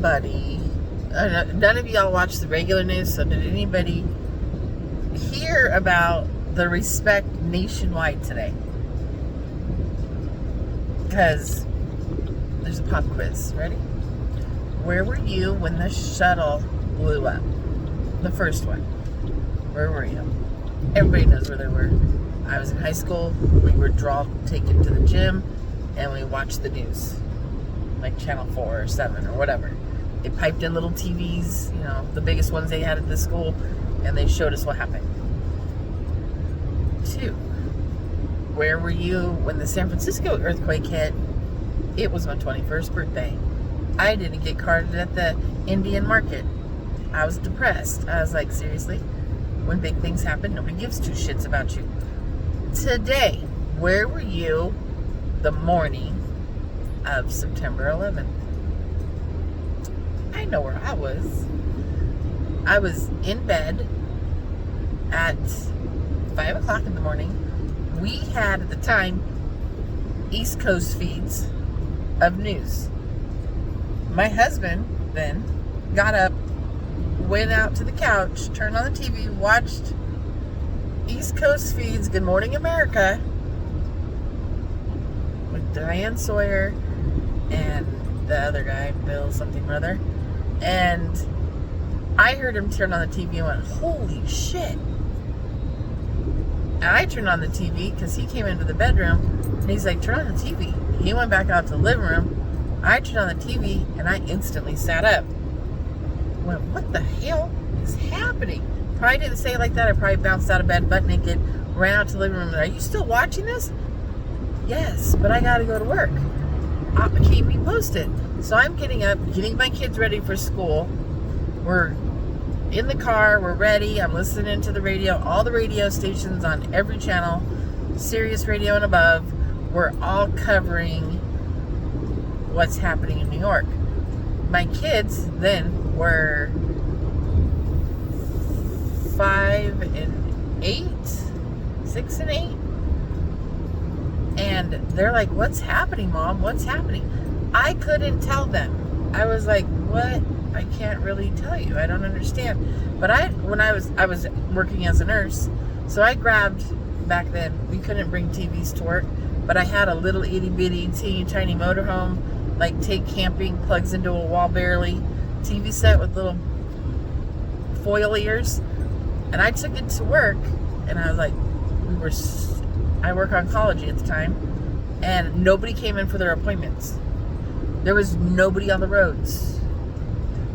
anybody, none of y'all watch the regular news, so did anybody hear about the Respect nationwide today? Because there's a pop quiz. Ready? Where were you when the shuttle blew up? The first one. Where were you? Everybody knows where they were. I was in high school. We were taken to the gym, and we watched the news, like Channel 4 or 7 or whatever. They piped in little TVs, you know, the biggest ones they had at the school, and they showed us what happened. 2. Where were you when the San Francisco earthquake hit? It was my 21st birthday. I didn't get carded at the Indian market. I was depressed. I was like, seriously? When big things happen, nobody gives two shits about you. Today, where were you the morning of September 11th? I know where I was. I was in bed at 5 o'clock in the morning. We had, at the time, East Coast feeds of news. My husband then got up, went out to the couch, turned on the TV, watched East Coast feeds Good Morning America with Diane Sawyer and the other guy, Bill something or other. And I heard him turn on the TV and went, holy shit. And I turned on the TV because he came into the bedroom and he's like, turn on the TV. He went back out to the living room. I turned on the TV and I instantly sat up. I went, what the hell is happening? Probably didn't say it like that. I probably bounced out of bed butt naked, ran out to the living room. Are you still watching this? Yes, but I got to go to work. Keep me posted. So I'm getting up, getting my kids ready for school. We're in the car, we're ready. I'm listening to the radio, all the radio stations on every channel, Sirius Radio and above. We're all covering what's happening in New York. My kids then were 5 and 8, 6 and 8. And they're like, what's happening, Mom? What's happening? I couldn't tell them. I was like, what? I can't really tell you. I don't understand. But I was working as a nurse, so I grabbed, back then, we couldn't bring TVs to work, but I had a little itty bitty, teeny tiny motorhome, like take camping, plugs into a wall barely, TV set with little foil ears, and I took it to work, and I was like, I work oncology at the time, and nobody came in for their appointments. There was nobody on the roads.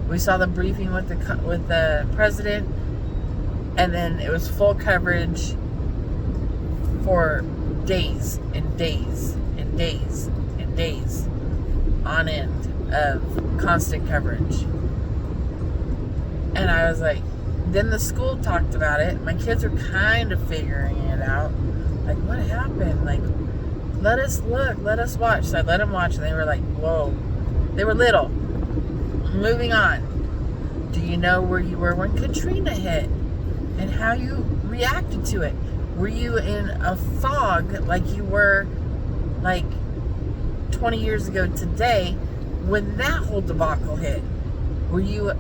We saw the briefing with the president, and then it was full coverage for days and days and days and days on end of constant coverage. And I was like, then the school talked about it. My kids were kind of figuring it out. Like, what happened? Like, let us look, let us watch. So I let them watch, and they were like, whoa. They were little. Moving on. Do you know where you were when Katrina hit and how you reacted to it? Were you in a fog like you were like 20 years ago today when that whole debacle hit? Were you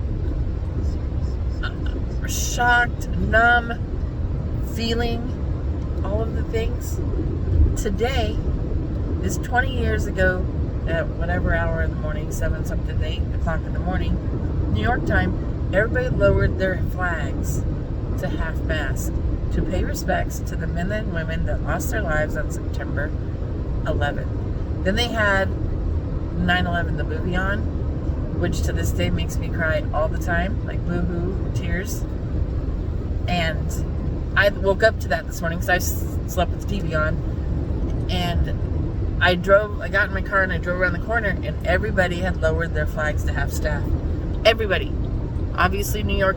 shocked, numb, feeling all of the things? Today is 20 years ago at whatever hour in the morning, 7 something, 8 o'clock in the morning, New York time, everybody lowered their flags to half-mast to pay respects to the men and women that lost their lives on September 11th. Then they had 9/11, the movie on, which to this day makes me cry all the time, like boo-hoo, tears. And I woke up to that this morning because I slept with the TV on, and I got in my car and I drove around the corner, and everybody had lowered their flags to half staff. Everybody. Obviously New York,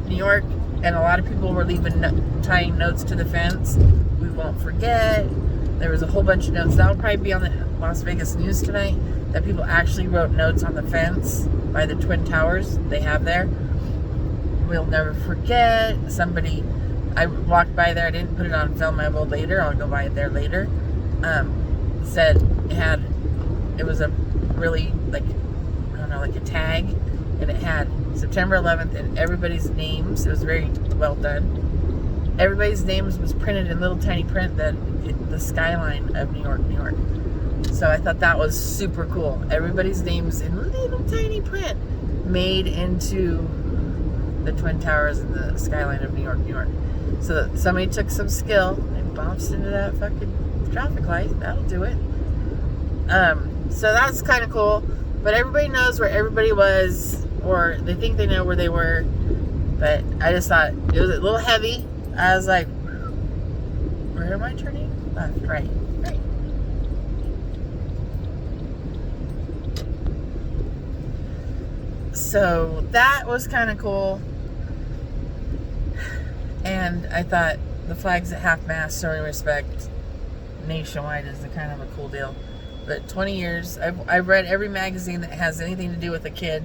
and a lot of people were tying notes to the fence. We won't forget. There was a whole bunch of notes. That'll probably be on the Las Vegas news tonight, that people actually wrote notes on the fence by the Twin Towers they have there. We'll never forget. Somebody, I walked by there, I didn't put it on film, I will later, I'll go by it there later, said it was a really, like, I don't know, like a tag and it had September 11th and everybody's names. It was very well done. Everybody's names was printed in little tiny print, that the skyline of New York, New York. So I thought that was super cool. Everybody's names in little tiny print, made into the Twin Towers and the skyline of New York, New York. So that somebody took some skill and bounced into that fucking traffic light. That'll do it. So that's kind of cool. But everybody knows where everybody was, or they think they know where they were. But I just thought it was a little heavy. I was like, where am I turning? Left, right, right. So that was kind of cool. And I thought the flags at half-mast showing respect nationwide is a kind of a cool deal. But 20 years, I've read every magazine that has anything to do with a kid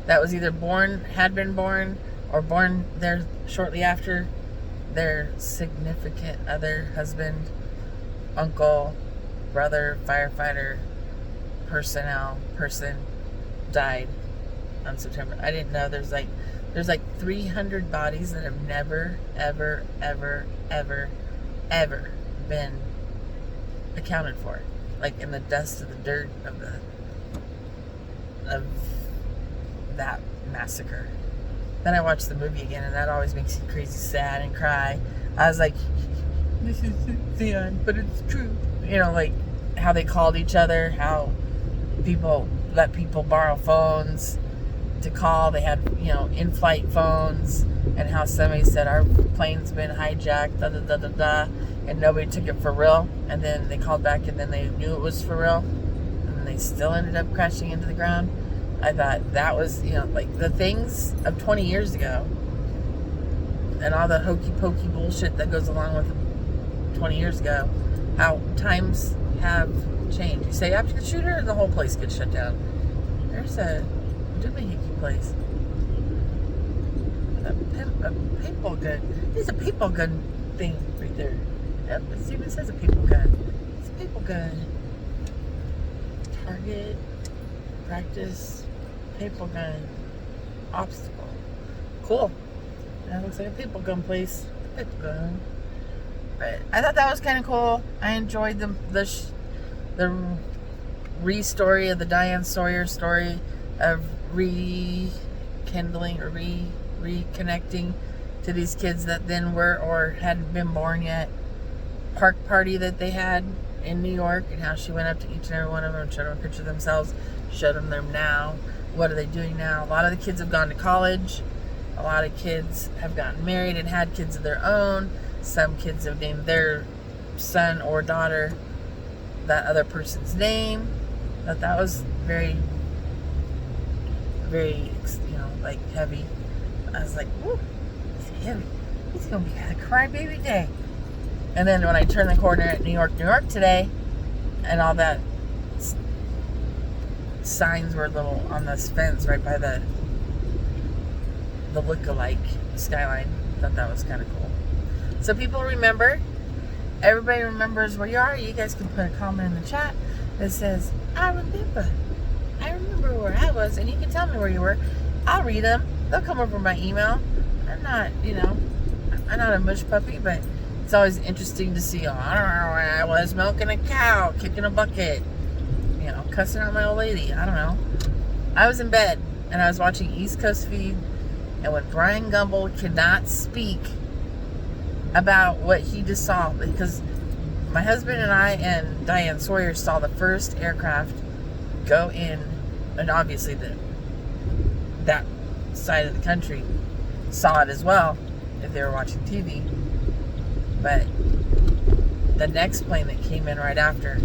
that was either born, had been born, or born there shortly after their significant other, husband, uncle, brother, firefighter, person died on September. I didn't know there's like 300 bodies that have never, ever been accounted for. Like in the dust of the dirt of that massacre. Then I watched the movie again, and that always makes you crazy sad and cry. I was like, this is sad, but it's true. You know, like how they called each other, how people let people borrow phones to call. They had, in-flight phones, and how somebody said our plane's been hijacked, da da da da da, and nobody took it for real. And then they called back, and then they knew it was for real, and then they still ended up crashing into the ground. I thought that was, like the things of 20 years ago, and all the hokey pokey bullshit that goes along with 20 years ago. How times have changed. You say after the shooter, the whole place gets shut down. There's a doohickey place. A paintball gun. There's a paintball gun thing right there. Yep, it even says a paintball gun. It's a paintball gun. Target, practice, paintball gun, obstacle. Cool. That looks like a paintball gun place. Paintball gun. But I thought that was kind of cool. I enjoyed the re-story of the Diane Sawyer story of rekindling or reconnecting to these kids that then were or hadn't been born yet. Park party that they had in New York, and how she went up to each and every one of them and showed them a picture of themselves, showed them now. What are they doing now? A lot of the kids have gone to college. A lot of kids have gotten married and had kids of their own. Some kids have named their son or daughter that other person's name. That was very, very, like heavy. I was like, whoo, it's heavy. It's going to be a crybaby day. And then when I turned the corner at New York, New York today, and all that signs were little on this fence right by the look-alike skyline. Thought that was kind of cool. So people remember. Everybody remembers where you are. You guys can put a comment in the chat that says, I remember where I was, and you can tell me where you were. I'll read them. They'll come over my email. I'm not a mush puppy, but it's always interesting to see. Oh, I don't know where I was, milking a cow, kicking a bucket, cussing out my old lady. I don't know. I was in bed, and I was watching East Coast Feed, and when Brian Gumbel cannot speak about what he just saw, because my husband and I and Diane Sawyer saw the first aircraft go in, and obviously that side of the country saw it as well if they were watching TV. But the next plane that came in right after,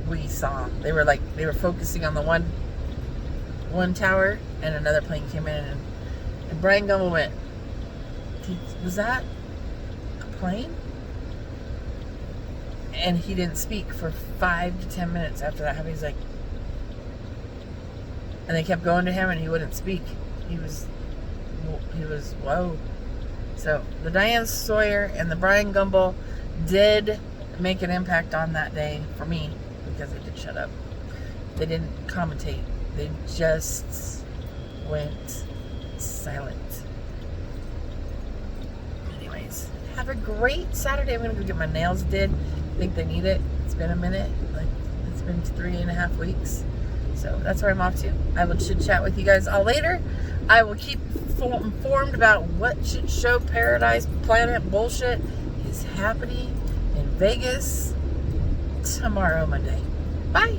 we saw. They were focusing on the one tower, and another plane came in, and Brian Gumbel went, was that a plane? And he didn't speak for 5 to 10 minutes after that. He's like, and they kept going to him, and he wouldn't speak. He was whoa. So the Diane Sawyer and the Brian Gumbel did make an impact on that day for me, because they did shut up. They didn't commentate. They just went silent. Anyways, have a great Saturday. I'm going to go get my nails did. I think they need it. It's been a minute. Like, it's been 3.5 weeks. So that's where I'm off to. I will chit chat with you guys all later. I will keep informed about what shit show paradise planet bullshit is happening in Vegas tomorrow, Monday. Bye.